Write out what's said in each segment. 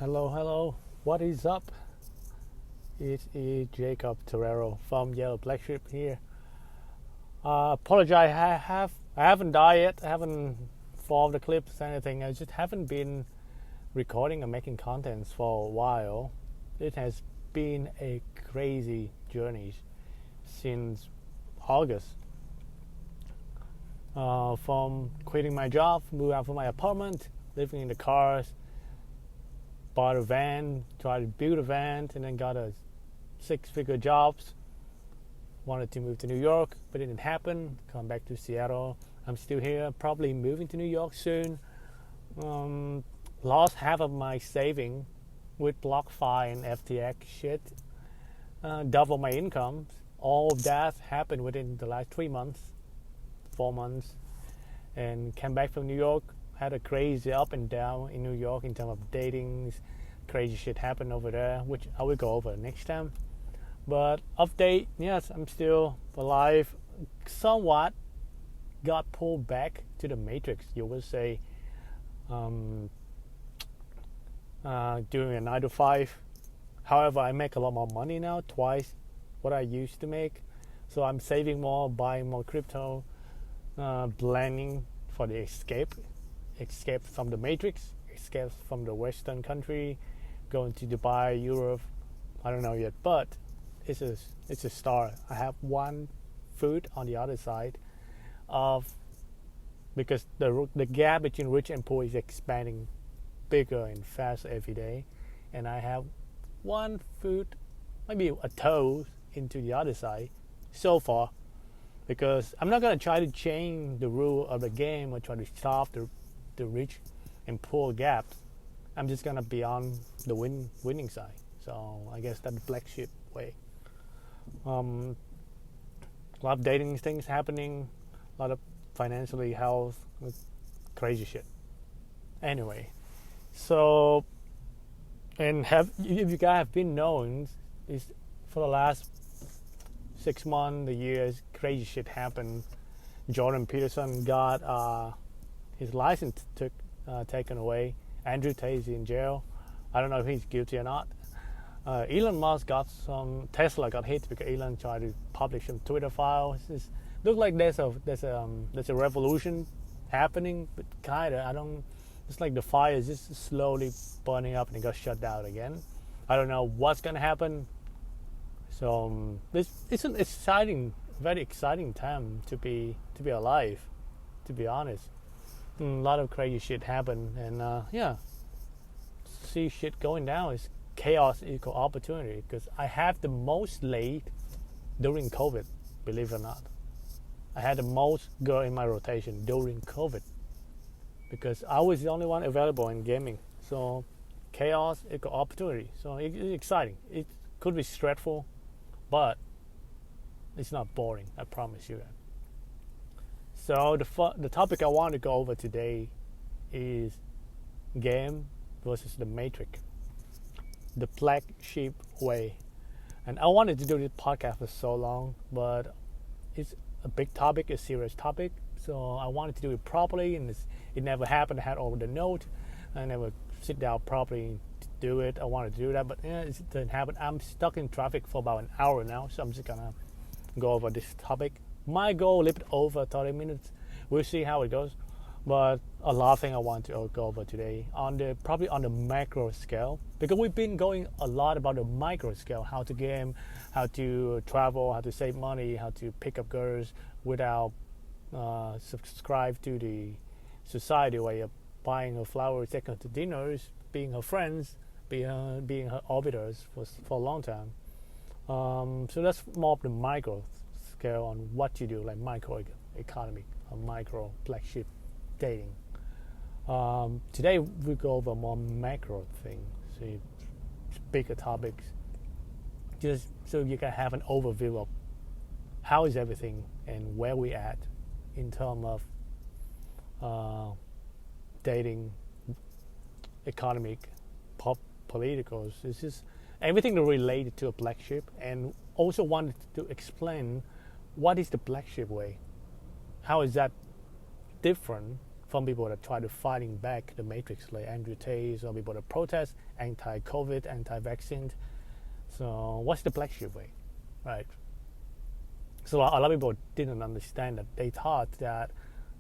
Hello. What is up? It is Jacob Torero from Yellow Black Sheep here. Apologize. I haven't died yet. I haven't followed the clips or anything. I just haven't been recording and making contents for a while. It has been a crazy journey since August. From quitting my job, moving out from my apartment, living in the cars, bought a van, tried to build a van, and then got a six-figure jobs. Wanted to move to New York, but it didn't happen. Come back to Seattle. I'm still here, probably moving to New York soon. Lost half of my saving with BlockFi and FTX shit. Double my income. All of that happened within the last 3 months, 4 months. And came back from New York. Had a crazy up and down in New York in terms of dating. Crazy shit happened over there, which I will go over next time. But update, yes, I'm still alive. Somewhat got pulled back to the matrix, you would say. Doing a 9 to 5. However, I make a lot more money now, twice what I used to make. So I'm saving more, buying more crypto, planning for the escape from the matrix, escape from the Western country, going to Dubai, Europe. I don't know yet, but it's a start. I have one foot on the other side of, because the gap between rich and poor is expanding bigger and faster every day, and I have one foot, maybe a toe into the other side so far, because I'm not going to try to change the rule of the game or try to solve the rich and poor gap. I'm just going to be on the winning side. So I guess that's the black sheep way. A lot of dating things happening, a lot of financially health, crazy shit. Anyway, so, and if you guys have been known, is for the last 6 months, the years, crazy shit happened. Jordan Peterson got his license taken away. Andrew Tate is in jail. I don't know if he's guilty or not. Elon Musk Tesla got hit because Elon tried to publish some Twitter files. It looks like there's a revolution happening, but kinda, it's like the fire is just slowly burning up and it got shut down again. I don't know what's gonna happen. So it's an exciting, very exciting time to be alive, to be honest. A lot of crazy shit happened, and see shit going down is chaos equal opportunity, because I have the most late during COVID, believe it or not. I had the most girl in my rotation during COVID because I was the only one available in gaming. So chaos equal opportunity. So it's exciting. It could be stressful, but it's not boring, I promise you that. So the topic I want to go over today is game versus the matrix, the black sheep way. And I wanted to do this podcast for so long, but it's a big topic, a serious topic. So I wanted to do it properly, and it never happened. I had all the note. I never sit down properly to do it. I wanted to do that, but it didn't happen. I'm stuck in traffic for about an hour now, so I'm just gonna go over this topic. My goal, a little bit over 30 minutes. We'll see how it goes. But a lot of things I want to go over today, probably on the macro scale, because we've been going a lot about the micro scale, how to game, how to travel, how to save money, how to pick up girls without subscribe to the society way of buying her flowers, taking her to dinners, being her friends, being her orbiters for a long time. So that's more of the micro scale on what you do, like micro economy, or micro black sheep dating. Today we go over more macro things, so bigger topics, just so you can have an overview of how is everything and where we at in terms of dating, economic, politicals. This is everything related to a black sheep, and also wanted to explain what is the black sheep way. How is that different from people that try to fighting back the matrix, like Andrew Tate, some people that protest anti-COVID, anti-vaccine. So what's the black sheep way, right? So a lot of people didn't understand that. They thought that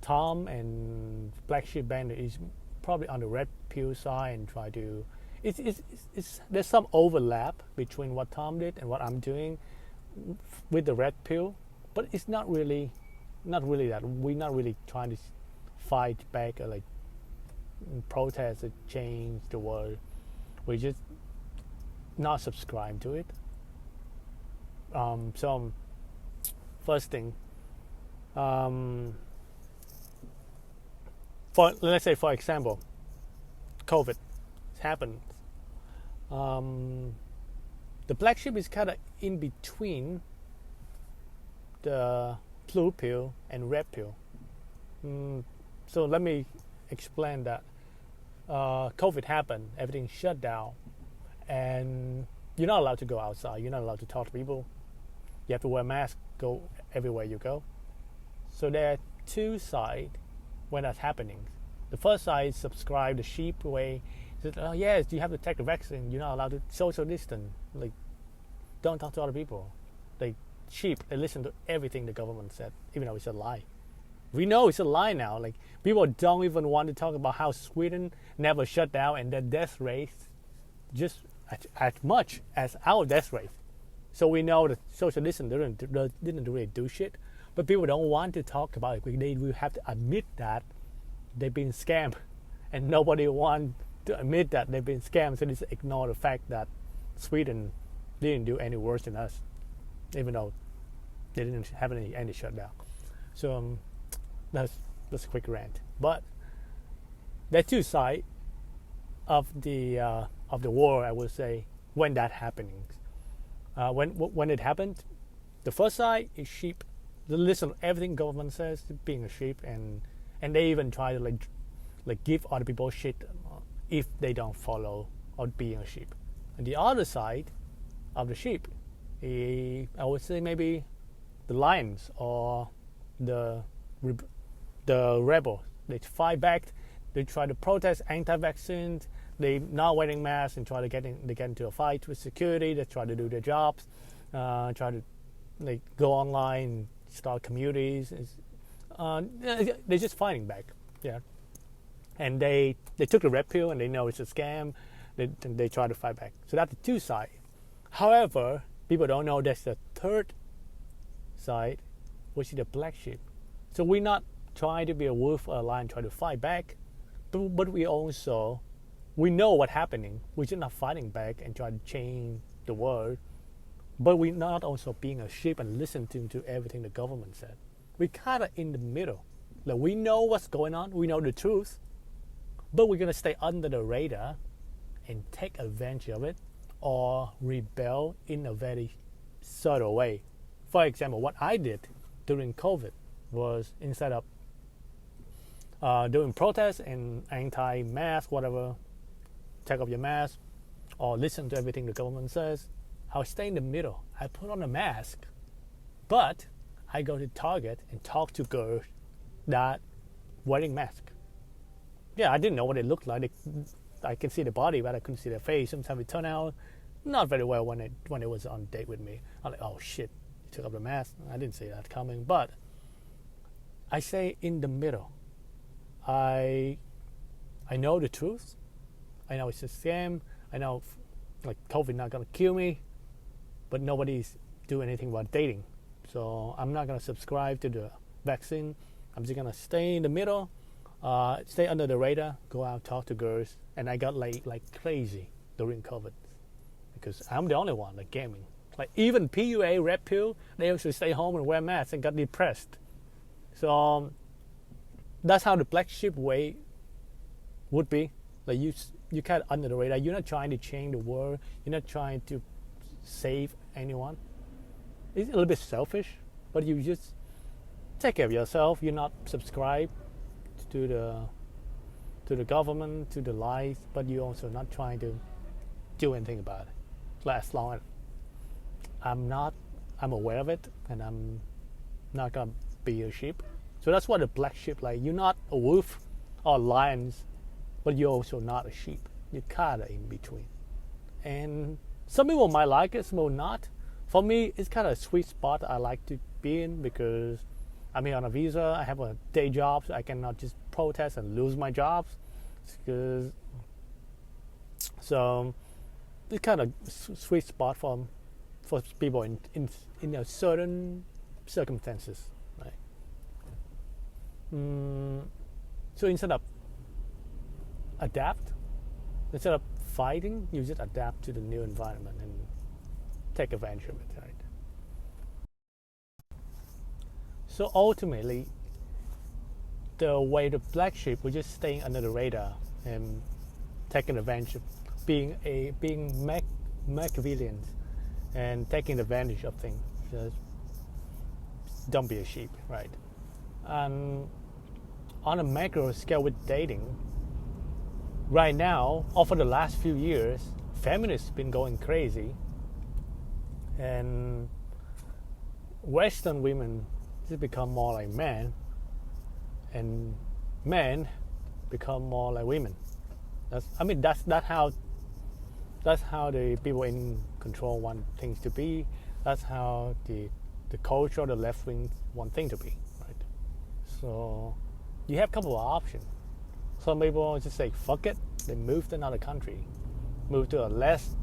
Tom and Black Sheep Bandit is probably on the red pill side and try to. There's some overlap between what Tom did and what I'm doing with the red pill, but it's not really that. We're not really trying to fight back or like protest or change the world. We just not subscribe to it. So first thing, let's say for example, COVID happened. The black sheep is kind of in between the blue pill and red pill. So let me explain that. COVID happened, everything shut down, and you're not allowed to go outside. You're not allowed to talk to people. You have to wear a mask, go everywhere you go. So there are two sides when that's happening. The first side is subscribe the sheep way. Said, oh yes, you have to take the vaccine. You're not allowed to social distance. Like, don't talk to other people. Like sheep, they listen to everything the government said, even though it's a lie. We know it's a lie now. Like people don't even want to talk about how Sweden never shut down and their death rate just as much as our death rate. So we know that social distance didn't really do shit. But people don't want to talk about it. They will have to admit that they've been scammed, and nobody wants to admit that they've been scammed. So they just ignore the fact that Sweden didn't do any worse than us, even though they didn't have any shutdown. So that's a quick rant. But there are two sides of the war, I would say, when that happening. When it happened, the first side is sheep. They listen to everything government says, being a sheep, and they even try to like give other people shit if they don't follow or being a sheep. And the other side of the sheep, I would say maybe the lions or the rebels. They fight back. They try to protest anti-vaccines. They not wearing masks and try to get into a fight with security. They try to do their jobs. Try to go online, start communities. They're just fighting back. Yeah. And they took the red pill and they know it's a scam. They try to fight back. So that's the two sides. However, people don't know there's the third side, which is the black sheep. So we're not trying to be a wolf or a lion trying to fight back, but we know what's happening. We're just not fighting back and trying to change the world. But we're not also being a sheep and listening to everything the government said. We're kind of in the middle. Like we know what's going on. We know the truth. But we're going to stay under the radar and take advantage of it or rebel in a very subtle way. For example, what I did during COVID was instead of doing protests and anti-mask, whatever, take off your mask or listen to everything the government says, I'll stay in the middle. I put on a mask, but I go to Target and talk to girls that wearing mask. Yeah, I didn't know what it looked like. I can see the body, but I couldn't see their face. Sometimes it turned out not very well when it was on date with me. I'm like, oh shit, you took off the mask. I didn't see that coming. But I say in the middle. I know the truth. I know it's a scam. I know like COVID not gonna kill me, but nobody's doing anything about dating. So I'm not gonna subscribe to the vaccine. I'm just gonna stay in the middle, stay under the radar, go out, talk to girls, and I got like crazy during COVID because I'm the only one like gaming. Like even PUA, red pill, they actually stay home and wear masks and got depressed. So that's how the black sheep way would be. Like you kind of under the radar. You're not trying to change the world. You're not trying to save anyone. It's a little bit selfish, but you just take care of yourself. You're not subscribed to the government, to the lies, but you're also not trying to do anything about it. Like as long as I'm aware of it, and I'm not gonna be a sheep. So that's what a black sheep like. You're not a wolf, or lions, but you're also not a sheep. You're kind of in between. And some people might like it, some will not. For me, it's kind of a sweet spot I like to be in because I'm here on a visa. I have a day job, so I cannot just protest and lose my jobs. So it's kind of sweet spot for people in a certain circumstances, right? So instead of fighting, you just adapt to the new environment and take advantage of it, right? So ultimately, the way the black sheep was just staying under the radar and taking advantage of being Machiavellians and taking advantage of things. Just don't be a sheep, right? And on a macro scale with dating, right now, over the last few years, feminists been going crazy, and Western women just become more like men, and men become more like women. That's how the people in control want things to be. That's how the culture, the left wing want things to be, right? So you have a couple of options. Some people just say fuck it, they move to another country, move to a less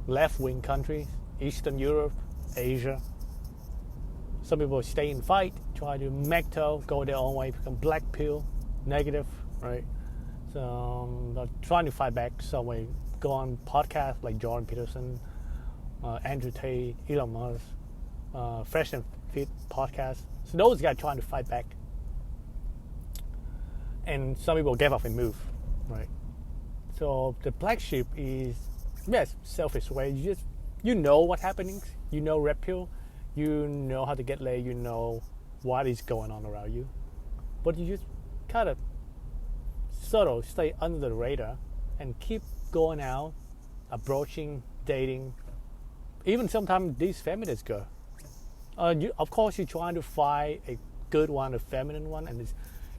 left wing country, Eastern Europe, Asia. Some people stay and fight, try to MGTOW, go their own way, become black pill, negative, right? So they're trying to fight back some way, go on podcasts like Jordan Peterson, Andrew Tate, Elon Musk, Fresh and Fit podcast. So those guys trying to fight back. And some people gave up and move, right? So the black sheep is, yes, selfish way. You know what's happening. You know red pill. You know how to get laid. You know what is going on around you. But you just kind of sort of stay under the radar and keep going out, approaching, dating. Even sometimes these feminist girls. Of course, you're trying to find a good one, a feminine one, and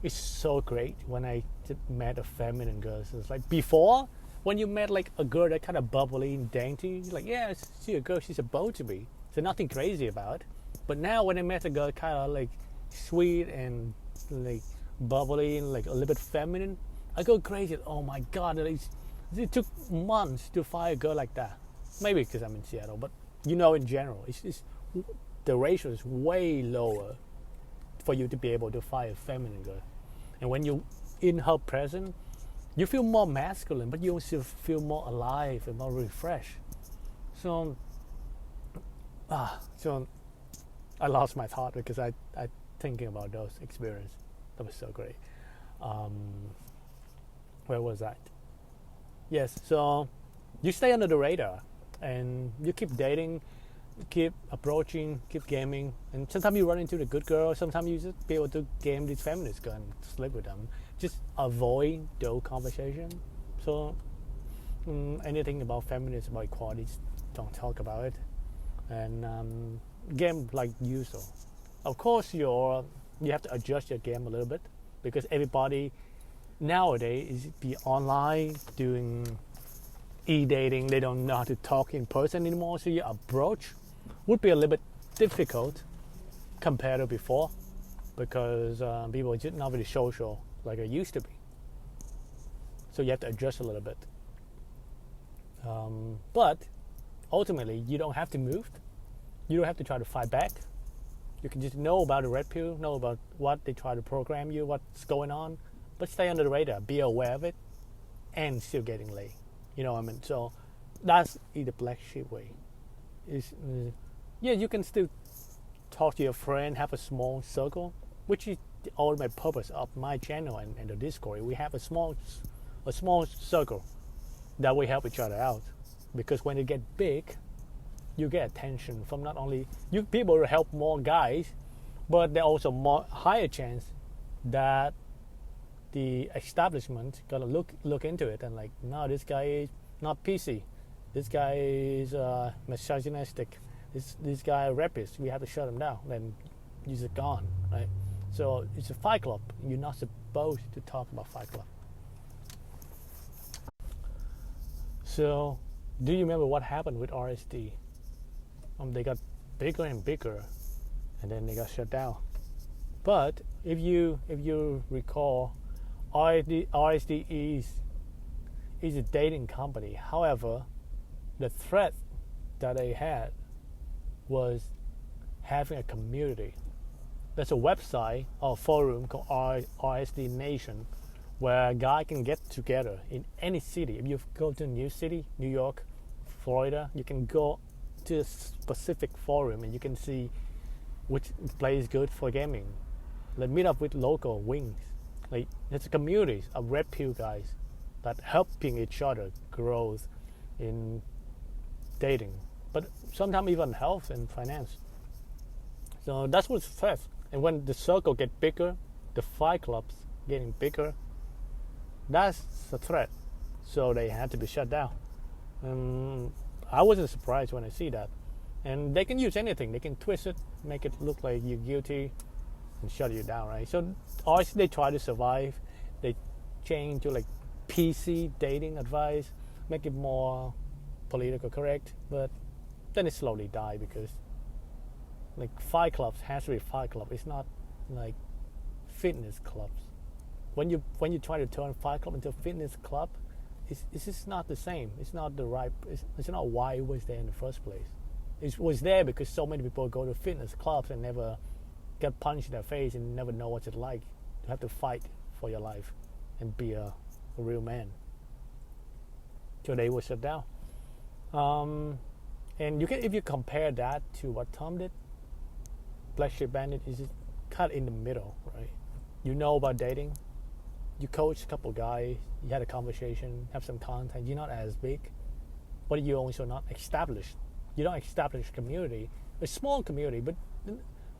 it's so great when I met a feminine girl. So it's like before, when you met like a girl that kind of bubbly and dainty, you're like, yeah, she's a girl she's supposed to be. So nothing crazy about. But now when I met a girl kind of like sweet and like bubbly and like a little bit feminine, I go crazy. Oh my God, it took months to find a girl like that. Maybe because I'm in Seattle, but in general, the ratio is way lower for you to be able to find a feminine girl. And when you're in her presence, you feel more masculine, but you also feel more alive and more refreshed. So I lost my thought because I thinking about those experiences. That was so great. Where was that? Yes, so you stay under the radar and you keep dating, keep approaching, keep gaming, and sometimes you run into the good girl, sometimes you just be able to game these feminist girls and sleep with them. Just avoid those conversations. So anything about feminism, about equality, just don't talk about it. And game like usual. Of course, you have to adjust your game a little bit because everybody nowadays is be online doing e-dating. They don't know how to talk in person anymore, so your approach would be a little bit difficult compared to before because people are just not very social like it used to be. So you have to adjust a little bit. But ultimately, you don't have to move. You don't have to try to fight back. You can just know about the red pill, know about what they try to program you, what's going on, but stay under the radar, be aware of it, and still getting laid. You know what I mean? So that's the black sheep way. You can still talk to your friend, have a small circle, which is the ultimate purpose of my channel and the Discord. We have a small circle that we help each other out. Because when it get big, you get attention from not only you people help more guys, but there also more higher chance that the establishment gonna look into it and like, no, this guy is not PC, this guy is misogynistic, this guy a rapist. We have to shut him down. Then he's gone, right? So it's a fight club. You're not supposed to talk about fight club. So do you remember what happened with RSD? They got bigger and bigger, and then they got shut down. But if you recall, RSD is a dating company. However, the threat that they had was having a community. There's a website or forum called RSD Nation, where a guy can get together in any city. If you go to a new city, New York, Florida, you can go to a specific forum and you can see which place is good for gaming. Like meet up with local wings. Like there's a community of red pill guys that helping each other grow in dating, but sometimes even health and finance. So that's what's threat. And when the circle get bigger, the fight clubs getting bigger, that's a threat. So they had to be shut down. I wasn't surprised when I see that. And they can use anything. They can twist it, make it look like you're guilty, and shut you down, right? So always they try to survive. They change to like PC dating advice, make it more political correct, but then it slowly die because like fight clubs has to be fight club. It's not like fitness clubs. When you try to turn fight club into a fitness club, it's just not the same. It's not the right. It's not why it was there in the first place. It was there because so many people go to fitness clubs and never get punched in their face and never know what it's like to have to fight for your life and be a real man. So they were shut down. And you can, if you compare that to what Tom did, Black Sheep Bandit is just cut in the middle, right? You know about dating. You coach a couple guys, you had a conversation, have some content. You're not as big, but you're also not established. You don't establish community, a small community. But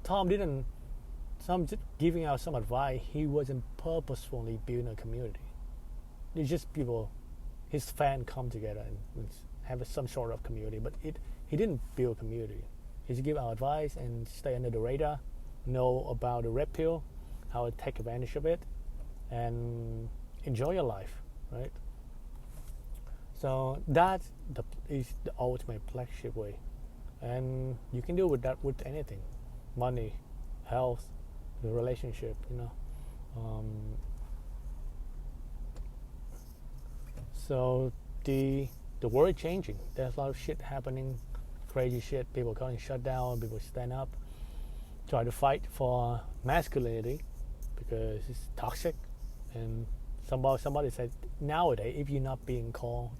Tom just giving out some advice. He wasn't purposefully building a community. It's just people, his fans come together and have some sort of community. But he didn't build a community. He just give out advice and stay under the radar, know about the red pill, how to take advantage of it, and enjoy your life, right? So that is the ultimate Black Sheep way, and you can do with that with anything, money, health, the relationship, So the world changing. There's a lot of shit happening, crazy shit. People getting shut down. People stand up, try to fight for masculinity because it's toxic. And somebody said nowadays, if you're not being called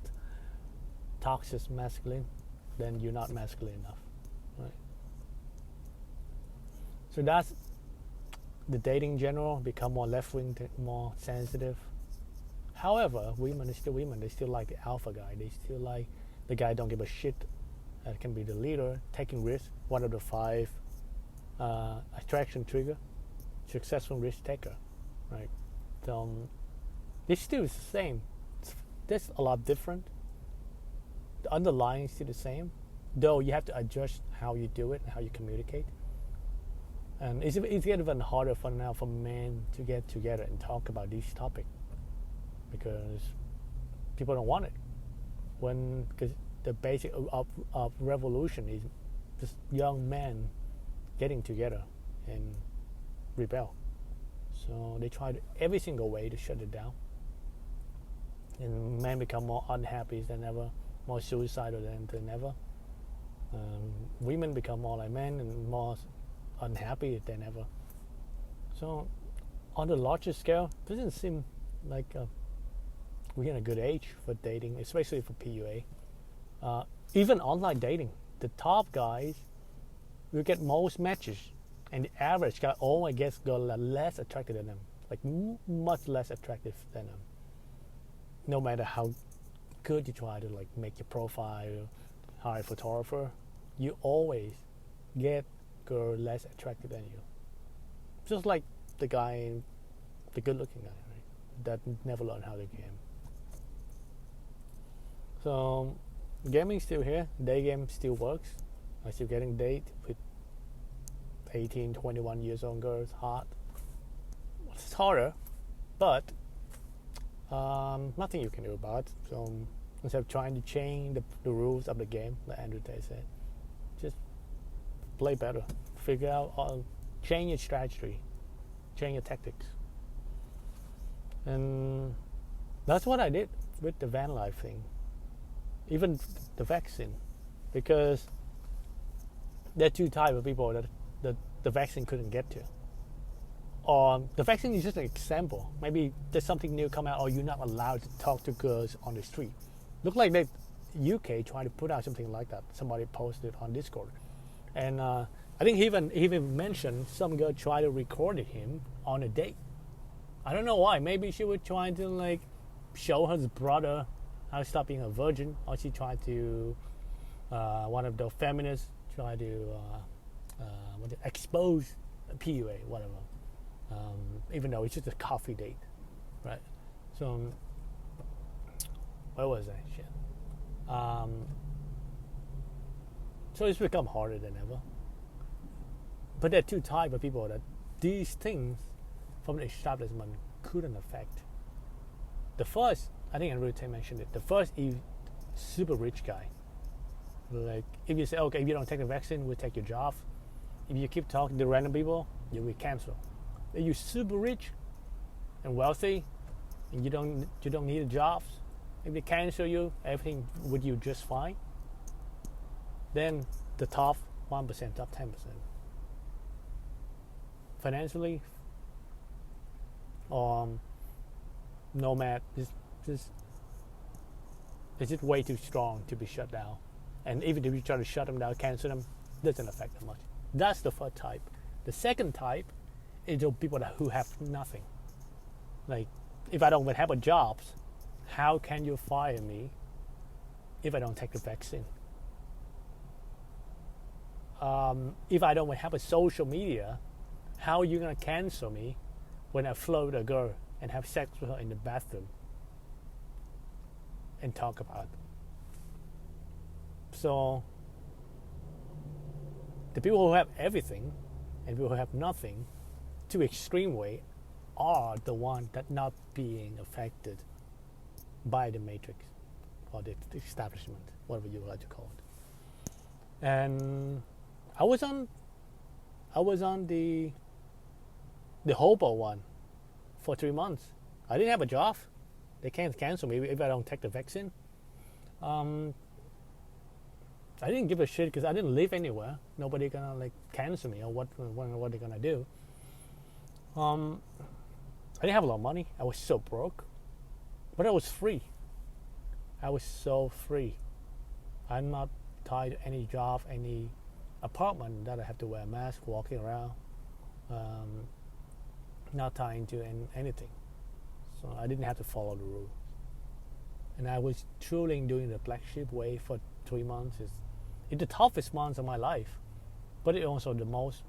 toxic masculine, then you're not masculine enough, right? So that's the dating in general, become more left-wing, more sensitive. However, women are still women. They still like the alpha guy. They still like the guy don't give a shit, can be the leader, taking risks. One of the 5 attraction trigger, successful risk taker, right? It's still the same. There's a lot different. The underlying is still the same, though you have to adjust how you do it and how you communicate. And it's getting even harder for now for men to get together and talk about these topics because people don't want it. Because the basic of revolution is just young men getting together and rebel. So they tried every single way to shut it down. And men become more unhappy than ever, more suicidal than ever. Women become more like men and more unhappy than ever. So on the larger scale, it doesn't seem like we're in a good age for dating, especially for PUA. Even online dating, the top guys will get most matches, and the average guy always gets girl less attractive than them, like much less attractive than them. No matter how good you try to like make your profile, hire a photographer, you always get girl less attractive than you. Just like the guy, the good-looking guy, right? That never learned how to game. So gaming still here. Day game still works. I'm still getting date with 18, 21 years old girls, hot, It's harder, but nothing you can do about it. So instead of trying to change the rules of the game, like Andrew Tate said, just play better. Figure out, change your strategy, change your tactics. And that's what I did with the van life thing. Even the vaccine. Because there are two types of people that the vaccine couldn't get to. Or the vaccine is just an example. Maybe there's something new come out, or you're not allowed to talk to girls on the street. Look like the UK trying to put out something like that. Somebody posted on Discord. And I think he even mentioned some girl tried to record him on a date. I don't know why. Maybe she was trying to like show her brother how to stop being a virgin, or she tried to one of the feminists try to expose PUA, whatever. Even though it's just a coffee date, right? So where was that shit? So it's become harder than ever. But there are two types of people that these things from the establishment couldn't affect. The first, I think Andrew Tate mentioned it, the first is super rich guy. Like, if you say, okay, if you don't take the vaccine, we'll take your job. If you keep talking to random people, you'll be canceled. If you're super rich and wealthy, and you don't need a job, if they cancel you, everything with you just fine, then the top 1%, top 10%. Financially, nomad is just way too strong to be shut down. And even if you try to shut them down, cancel them, doesn't affect them much. That's the first type. The second type is the people who have nothing. Like, if I don't even have a job, how can you fire me if I don't take the vaccine? If I don't have a social media, how are you going to cancel me when I float a girl and have sex with her in the bathroom and talk about it? So the people who have everything and people who have nothing, to extreme way, are the ones that not being affected by the matrix or the establishment, whatever you would like to call it. And I was on the hobo one for 3 months. I didn't have a job. They can't cancel me if I don't take the vaccine. I didn't give a shit because I didn't live anywhere. Nobody gonna like cancel me or what they're gonna do. I didn't have a lot of money. I was so broke, but I was free. I was so free. I'm not tied to any job, any apartment that I have to wear a mask walking around. Not tied to anything. So I didn't have to follow the rules. And I was truly doing the black sheep way for 3 months. It's the toughest months of my life, but it's also the most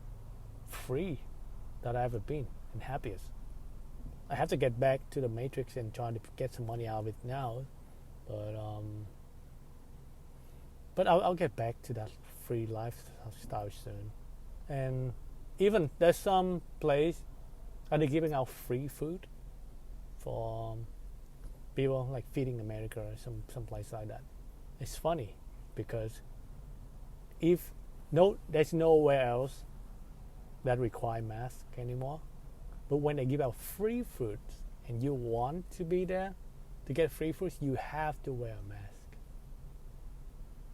free that I've ever been and happiest. I have to get back to the matrix and try to get some money out of it now, but I'll get back to that free lifestyle soon. And even there's some place are they giving out free food for people, like Feeding America or some place like that. It's funny because there's nowhere else that require mask anymore. But when they give out free food and you want to be there to get free food, you have to wear a mask.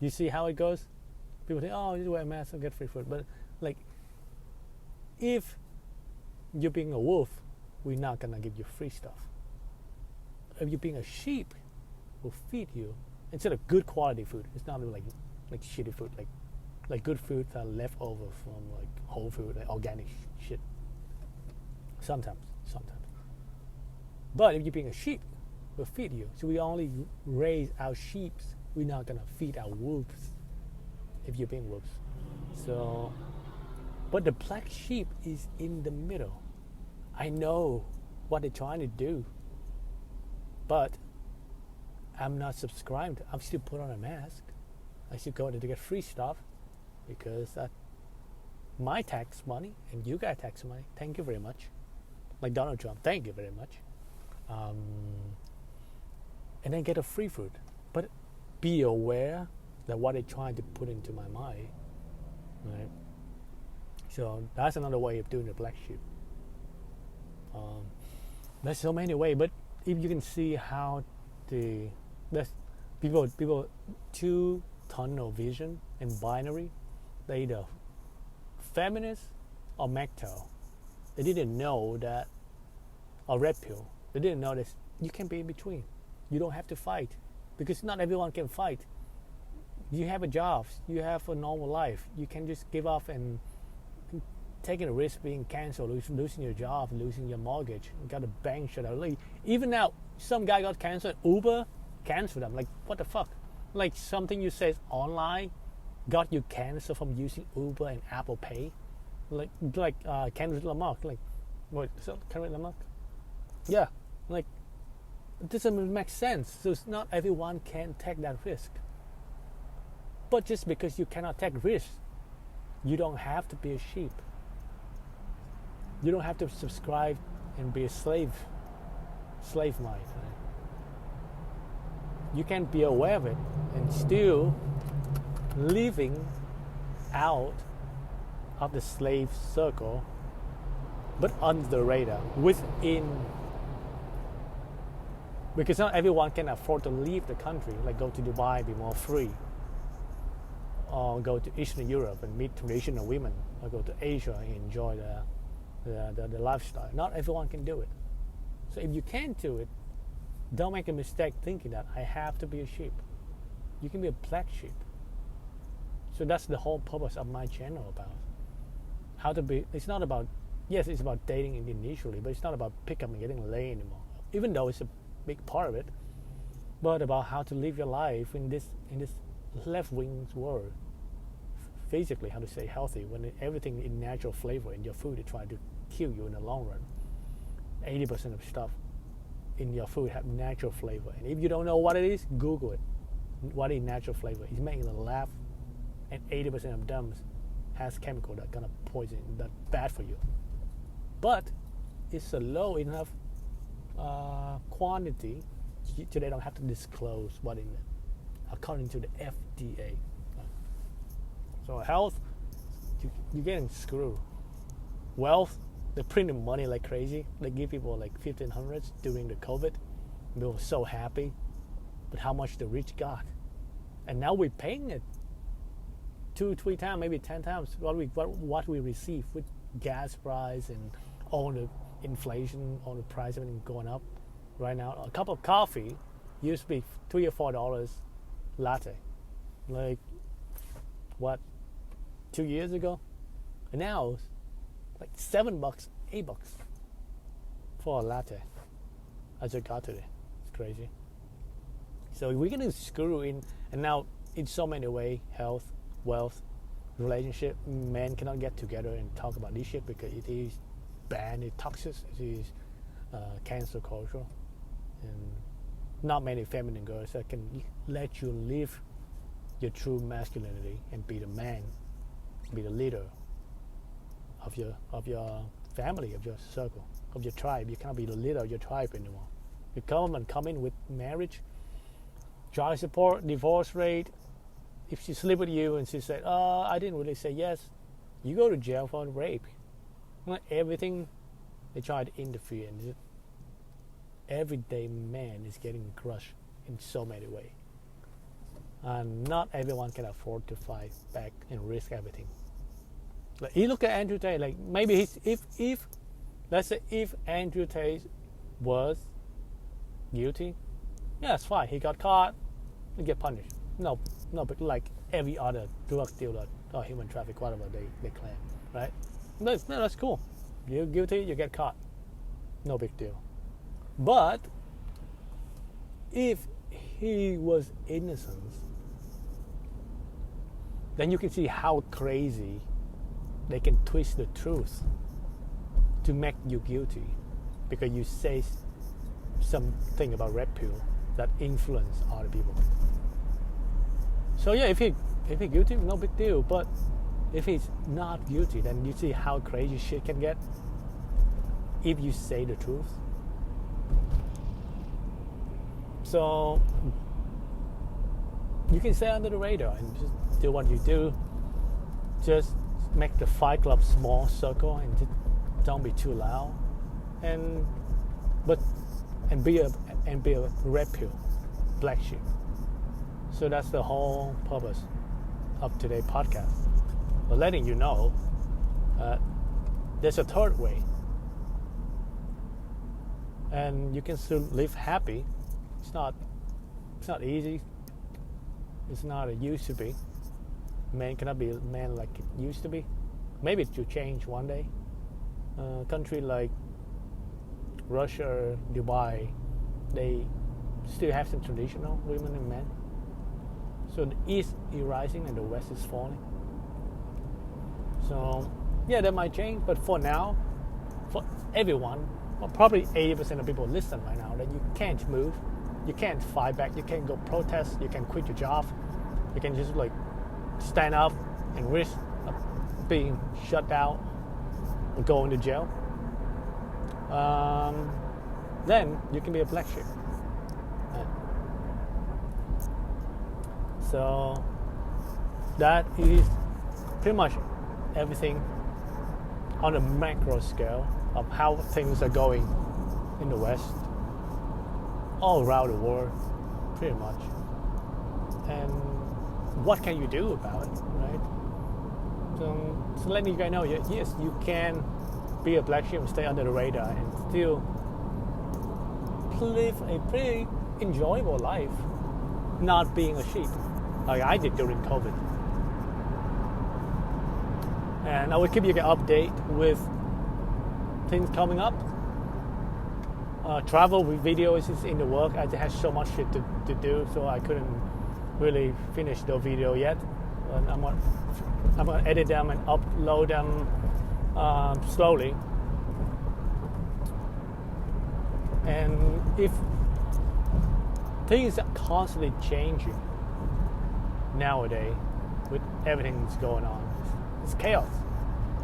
You see how it goes? People say, oh, you wear a mask and get free food. But like, if you're being a wolf, we're not gonna give you free stuff. If you're being a sheep, we'll feed you instead of good quality food. It's not like shitty food, like good food that are left over from like whole food, like organic shit. Sometimes. But if you're being a sheep, we'll feed you. So we only raise our sheep. We're not gonna feed our wolves if you're being wolves. So, but the black sheep is in the middle. I know what they're trying to do, but I'm not subscribed. I'm still put on a mask. I still go there to get free stuff because that's my tax money and you guys tax money. Thank you very much. like Donald Trump. Thank you very much. Um, and then get a free food. But be aware that what they're trying to put into my mind, right? So that's another way of doing the black sheep. There's so many ways, but if you can see how there's people two tunnel vision and binary, they either feminist or MGTOW. They didn't know that, or red pill. They didn't know that you can be in between. You don't have to fight, because not everyone can fight. You have a job, you have a normal life. You can just give up and taking a risk being canceled, losing your job, losing your mortgage, you got a bank shut out. Like, even now, some guy got canceled. Uber canceled them. Like, what the fuck? Like, something you said online got you canceled from using Uber and Apple Pay. Like Kendrick Lamar. Like, what is that? Kendrick Lamar? Yeah. Like, it doesn't make sense. So it's not everyone can take that risk. But just because you cannot take risks, you don't have to be a sheep. You don't have to subscribe and be a slave mind. Right? You can be aware of it and still living out of the slave circle, but under the radar, within. Because not everyone can afford to leave the country, like go to Dubai, be more free, or go to Eastern Europe and meet traditional women, or go to Asia and enjoy the lifestyle. Not everyone can do it. So if you can't do it, don't make a mistake thinking that I have to be a sheep. You can be a black sheep. So that's the whole purpose of my channel, about how to be. It's not about, yes, it's about dating initially, but it's not about pickup and getting laid anymore, even though it's a big part of it, but about how to live your life in this left-wing world. Physically, how to stay healthy when everything in natural flavor in your food is trying to kill you in the long run. 80% of stuff in your food have natural flavor, and if you don't know what it is, Google it. What is natural flavor? It's made in the lab, and 80% of them has chemical that gonna poison, that bad for you. But it's a low enough quantity so they don't have to disclose what in it, according to the FDA. So health, you're getting screwed. Wealth, they're printing money like crazy. They give people like 1,500s during the COVID. They were so happy. But how much the rich got? And now we're paying it 2-3 times, maybe 10 times what we receive with gas price and all the inflation, all the price, everything going up right now. A cup of coffee used to be $3 or $4 latte. Like, what, 2 years ago? And now it's like $7, $8 for a latte. I just got today. It's crazy. So we're getting screwed in, and now in so many ways, health, wealth, relationship, men cannot get together and talk about this shit because it is banned, it's toxic, it is cancel culture, and not many feminine girls that can let you live your true masculinity and be the man, be the leader of your family, of your circle, of your tribe. You cannot be the leader of your tribe anymore. You come in with marriage, child support, divorce rate. If she sleep with you and she said, I didn't really say yes, you go to jail for rape. Not everything they try to interfere in. Everyday man is getting crushed in so many ways. And not everyone can afford to fight back and risk everything. Like, you look at Andrew Tate, like maybe if let's say if Andrew Tate was guilty, yeah, it's fine. He got caught, he get punished. No, but like every other drug dealer or human traffic, whatever they claim, right? No, that's cool. You're guilty, you get caught. No big deal. But if he was innocent, then you can see how crazy they can twist the truth to make you guilty because you say something about red pill that influence other people. So yeah, if he guilty, no big deal. But if he's not guilty, then you see how crazy shit can get. if you say the truth. So you can stay under the radar and just do what you do. Just make the Fight Club small circle and just don't be too loud, and be a red pill, black sheep. So that's the whole purpose of today's podcast. But letting you know, there's a third way, and you can still live happy. It's not easy. It's not it used to be. Man cannot be a man like it used to be. Maybe it will change one day. Country like Russia or Dubai, they still have some traditional women and men. So the East is rising and the West is falling. So yeah, that might change. But for now, for everyone, well, probably 80% of people listen right now, that you can't move, you can't fight back, you can't go protest, you can quit your job, you can just like stand up and risk being shut down or going to jail. Then you can be a black sheep. So that is pretty much everything on a macro scale of how things are going in the West, all around the world, pretty much. And what can you do about it, right? So letting you guys know, yes, you can be a black sheep and stay under the radar and still live a pretty enjoyable life, not being a sheep, like I did during COVID. And I will keep you an update with things coming up. Travel with videos is in the work. I just had so much shit to do, so I couldn't really finish the video yet. And I'm gonna edit them and upload them slowly. And if things are constantly changing nowadays with everything that's going on, it's chaos,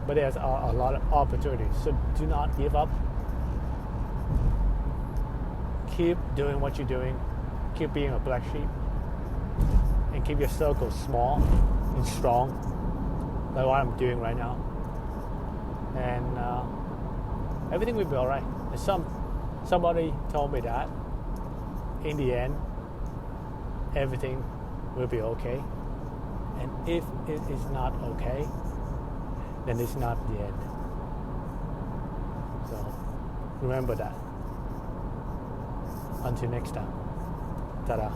but there's a lot of opportunities. So do not give up. Keep doing what you're doing. Keep being a black sheep, and keep your circle small and strong, like what I'm doing right now. And everything will be all right. And somebody told me that in the end, everything will be okay. And if it is not okay, then it's not the end. So remember that. Until next time. Ta-da.